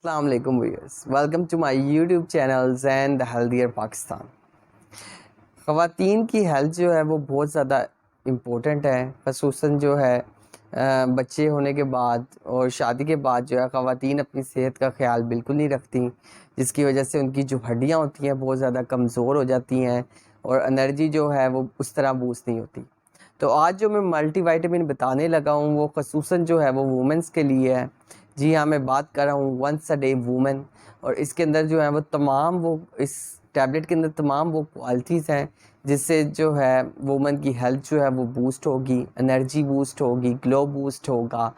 अस्सलाम वालेकुम viewers, welcome to my YouTube channels and the healthier Pakistan. ख़वातीन की हेल्थ जो है वो बहुत ज़्यादा इम्पोर्टेंट है, ख़ुसूसन जो है बच्चे होने के बाद और शादी के बाद जो है ख़वातीन अपनी सेहत का ख्याल बिल्कुल नहीं रखती, जिसकी वजह से उनकी जो हड्डियाँ होती हैं बहुत ज़्यादा कमज़ोर हो जाती हैं और एनर्जी जो है वो उस तरह बूस्ट नहीं होती। तो आज जो मैं मल्टीविटामिन बताने लगा हूँ वो ख़ुसूसन जो है वो वुमेंस के लिए है। जी हाँ, मैं बात कर रहा हूँ वंस अ डे वुमेन, और इसके अंदर जो है वो तमाम वो इस टैबलेट के अंदर तमाम वो क्वालिटीज़ हैं जिससे जो है वुमेन की हेल्थ जो है वो बूस्ट होगी, एनर्जी बूस्ट होगी, ग्लो बूस्ट होगा,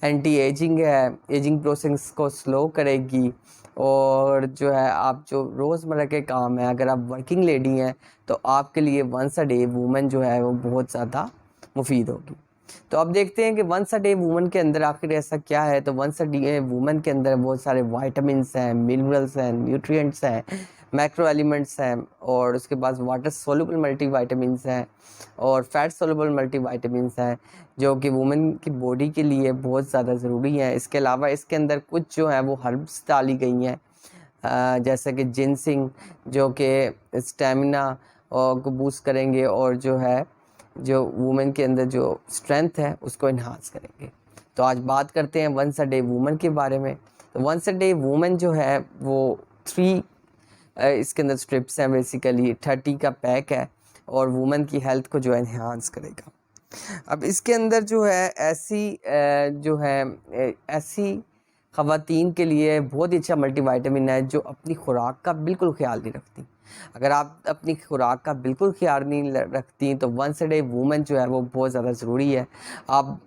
एंटी एजिंग है, एजिंग प्रोसेस को स्लो करेगी। और जो है आप जो रोज़मर्रा के काम है, अगर आप वर्किंग लेडी हैं तो आपके लिए वंस अ डे वुमेन जो है वो बहुत ज़्यादा मुफीद होगी। तो अब देखते हैं कि वंस अ डे वुमेन के अंदर आखिर ऐसा क्या है। तो वंस अ डे वुमेन के अंदर बहुत सारे वाइटामिन्स हैं, मिनरल्स हैं, न्यूट्रिएंट्स हैं, मैक्रो एलिमेंट्स हैं, और उसके बाद वाटर सोल्यूबल मल्टीविटामिन्स हैं और फैट सोल्यूबल मल्टीविटामिन्स हैं जो कि वुमेन की बॉडी के लिए बहुत ज़्यादा ज़रूरी है। इसके अलावा इसके अंदर कुछ जो है वो हर्ब्स डाली गई हैं, जैसे कि जिनसिंग जो कि स्टेमिना को बूस्ट करेंगे और जो है जो वुमेन के अंदर जो स्ट्रेंथ है उसको इन्हांस करेंगे। तो आज बात करते हैं वंस अ डे वुमेन के बारे में। तो वंस अ डे वुमेन जो है वो 3 इसके अंदर स्ट्रिप्स हैं, बेसिकली 30 का पैक है और वुमेन की हेल्थ को जो है इन्हांस करेगा। अब इसके अंदर जो है ऐसी ख़वातीन के लिए बहुत ही अच्छा मल्टीविटामिन है जो अपनी खुराक का बिल्कुल ख्याल नहीं रखती। अगर आप अपनी खुराक का बिल्कुल ख्याल नहीं रखती तो वंस अ डे वुमेन जो है वो बहुत ज़्यादा ज़रूरी है। आप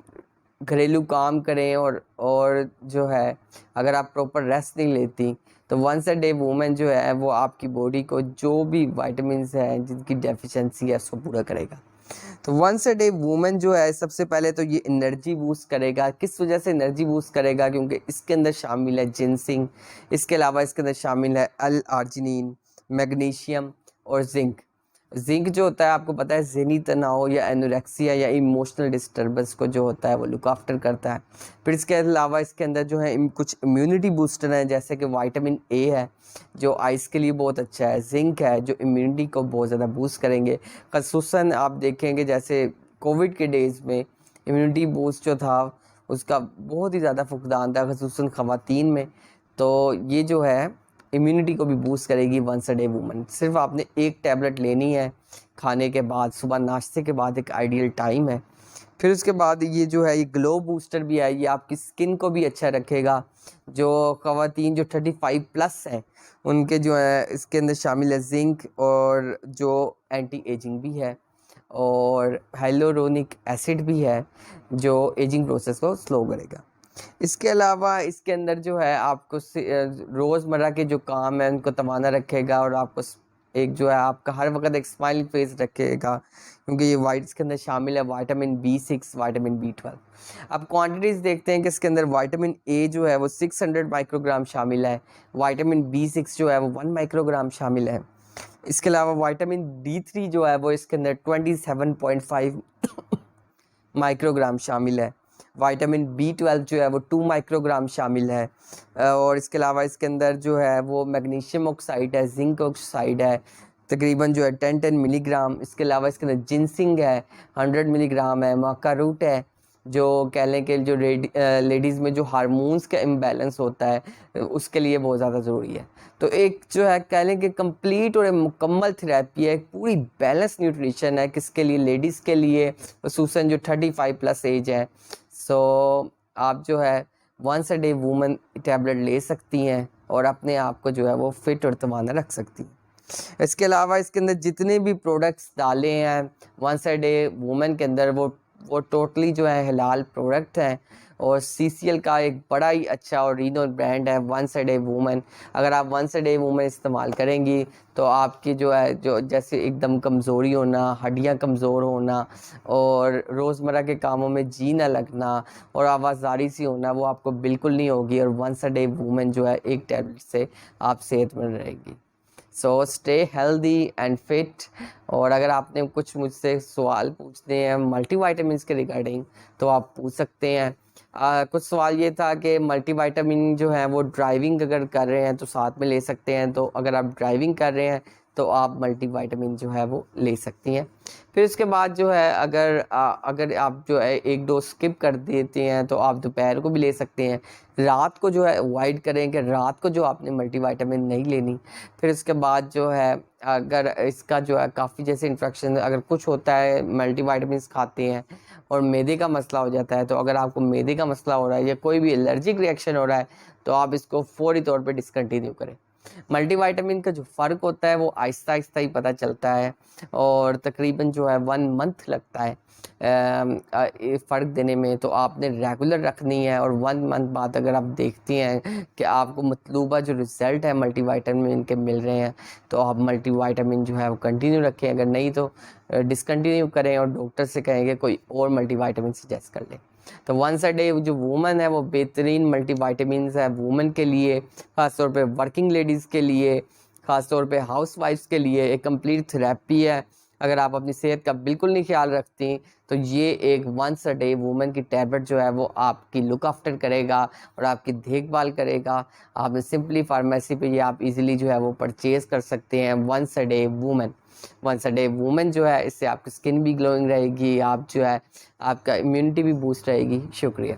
घरेलू काम करें और जो है अगर आप प्रॉपर रेस्ट नहीं लेती तो वंस अ डे वुमेन जो है वो आपकी बॉडी को जो भी वाइटामिन है जिनकी डेफिशिएंसी है उसको पूरा करेगा। तो वंस अ डे वुमेन जो है सबसे पहले तो ये एनर्जी बूस्ट करेगा। किस वजह से एनर्जी बूस्ट करेगा? क्योंकि इसके अंदर शामिल है जिनसिंग, इसके अलावा इसके अंदर शामिल है एल आर्जिनिन, मैग्नीशियम और जिंक। जिंक जो होता है आपको पता है ज़हनी तनाव या एनोरेक्सिया या इमोशनल डिस्टर्बेंस को जो होता है वो लुक आफ्टर करता है। फिर इसके अलावा इसके अंदर जो है कुछ इम्यूनिटी बूस्टर हैं, जैसे कि विटामिन ए है जो आइस के लिए बहुत अच्छा है, जिंक है जो इम्यूनिटी को बहुत ज़्यादा बूस्ट करेंगे। ख़ुसूसन आप देखेंगे जैसे कोविड के डेज़ में इम्यूनिटी बूस्ट जो था उसका बहुत ही ज़्यादा फुकदान था, ख़ुसूसन ख़वातीन में। तो ये जो है इम्यूनिटी को भी बूस्ट करेगी वंस अ डे वुमन। सिर्फ आपने एक टैबलेट लेनी है खाने के बाद, सुबह नाश्ते के बाद एक आइडियल टाइम है। फिर उसके बाद ये जो है ये ग्लो बूस्टर भी है, ये आपकी स्किन को भी अच्छा रखेगा। जो ख़वातीन जो 35 प्लस हैं उनके जो है इसके अंदर शामिल है जिंक और जो एंटी एजिंग भी है और हाइलोरोनिक एसिड भी है जो एजिंग प्रोसेस को स्लो करेगा। इसके अलावा इसके अंदर जो है आपको रोज़मर्रा के जो काम है उनको तवाना रखेगा और आपको एक जो है आपका हर वक्त एक स्माइलिंग फेस रखेगा, क्योंकि ये वाइट इसके अंदर शामिल है विटामिन B6, विटामिन B12। अब क्वांटिटीज़ देखते हैं कि इसके अंदर विटामिन ए जो है वो 600 माइक्रोग्राम शामिल है, विटामिन B6 जो है वो 1 माइक्रोग्राम शामिल है। इसके अलावा विटामिन D3 जो है वो इसके अंदर 27.5 माइक्रोग्राम शामिल है। विटामिन B12 जो है वो 2 माइक्रोग्राम शामिल है। और इसके अलावा इसके अंदर जो है वो मैग्नीशियम ऑक्साइड है, जिंक ऑक्साइड है, तकरीबन जो है 10 मिलीग्राम। इसके अलावा इसके अंदर जिनसिंग है 100 मिलीग्राम है, माका रूट है जो कह लें कि जो लेडीज़ में जो हार्मोन्स का इम्बैलेंस होता है उसके लिए बहुत ज़्यादा ज़रूरी है। तो एक जो है कह लें कि कंप्लीट और मुकम्मल थेरेपी है, एक पूरी बैलेंस न्यूट्रिशन है किसके लिए? लेडीज़ के लिए, खसूसन जो 35 प्लस एज है। सो आप जो है once a day woman tablet ले सकती हैं और अपने आप को जो है वो फिट और तवाना रख सकती हैं। इसके अलावा इसके अंदर जितने भी प्रोडक्ट्स डाले हैं वंस अ डे वुमेन के अंदर वो टोटली जो है हलाल प्रोडक्ट हैं और CCL का एक बड़ा ही अच्छा और रीनोन ब्रांड है वंस अ डे वुमेन। अगर आप वंस अ डे वुमेन इस्तेमाल करेंगी तो आपकी जो है जो जैसे एकदम कमज़ोरी होना, हड्डियां कमज़ोर होना और रोज़मर्रा के कामों में जी ना लगना और आवाज़ारी सी होना वो आपको बिल्कुल नहीं होगी, और वंस अ डे वुमेन जो है एक टैबलेट से आप सेहतमंद रहेगी। So stay healthy and fit. और अगर आपने कुछ मुझसे सवाल पूछने हैं मल्टीविटामिन्स के रिगार्डिंग तो आप पूछ सकते हैं। कुछ सवाल ये था कि मल्टीविटामिन जो है वो ड्राइविंग अगर कर रहे हैं तो साथ में ले सकते हैं। तो अगर आप ड्राइविंग कर रहे हैं तो आप मल्टीविटामिन जो है वो ले सकती हैं। फिर उसके बाद जो है अगर आप जो है एक डोज स्किप कर देते हैं तो आप दोपहर को भी ले सकते हैं। रात को जो है अवॉइड करें कि रात को जो आपने मल्टीविटामिन नहीं लेनी। फिर उसके बाद जो है अगर इसका जो है काफ़ी जैसे इन्फेक्शन अगर कुछ होता है मल्टीविटामिन खाते हैं और मैदे का मसला हो जाता है, तो अगर आपको मैदे का मसला हो रहा है या कोई भी एलर्जिक रिएक्शन हो रहा है तो आप इसको फौरी तौर पे डिसकंटिन्यू करें। मल्टीविटामिन का जो फ़र्क होता है वो आहिस्ता आहिस्ता ही पता चलता है और तकरीबन जो है 1 मंथ लगता है फ़र्क देने में। तो आपने रेगुलर रखनी है और 1 मंथ बाद अगर आप देखती हैं कि आपको मतलूबा जो रिज़ल्ट है मल्टीविटामिन के मिल रहे हैं तो आप मल्टीविटामिन जो है वो कंटिन्यू रखें। अगर नहीं तो डिसकंटिन्यू करें और डॉक्टर से कहेंगे कोई और मल्टीविटामिन सजेस्ट कर लें। तो वंस अ डे जो वुमन है वो बेहतरीन मल्टीविटामिन है वुमन के लिए, ख़ासतौर पे वर्किंग लेडीज़ के लिए, ख़ासतौर पे हाउस वाइफ्स के लिए एक कंप्लीट थेरेपी है। अगर आप अपनी सेहत का बिल्कुल नहीं ख्याल रखती तो ये एक वंस अ डे वुमन की टैबलेट जो है वो आपकी लुक आफ्टर करेगा और आपकी देखभाल करेगा। आप सिंपली फार्मेसी पे ये आप इजीली जो है वो परचेज़ कर सकते हैं। वंस अ डे वुमन जो है इससे आपकी स्किन भी ग्लोइंग रहेगी, आप जो है आपका इम्यूनिटी भी बूस्ट रहेगी। शुक्रिया।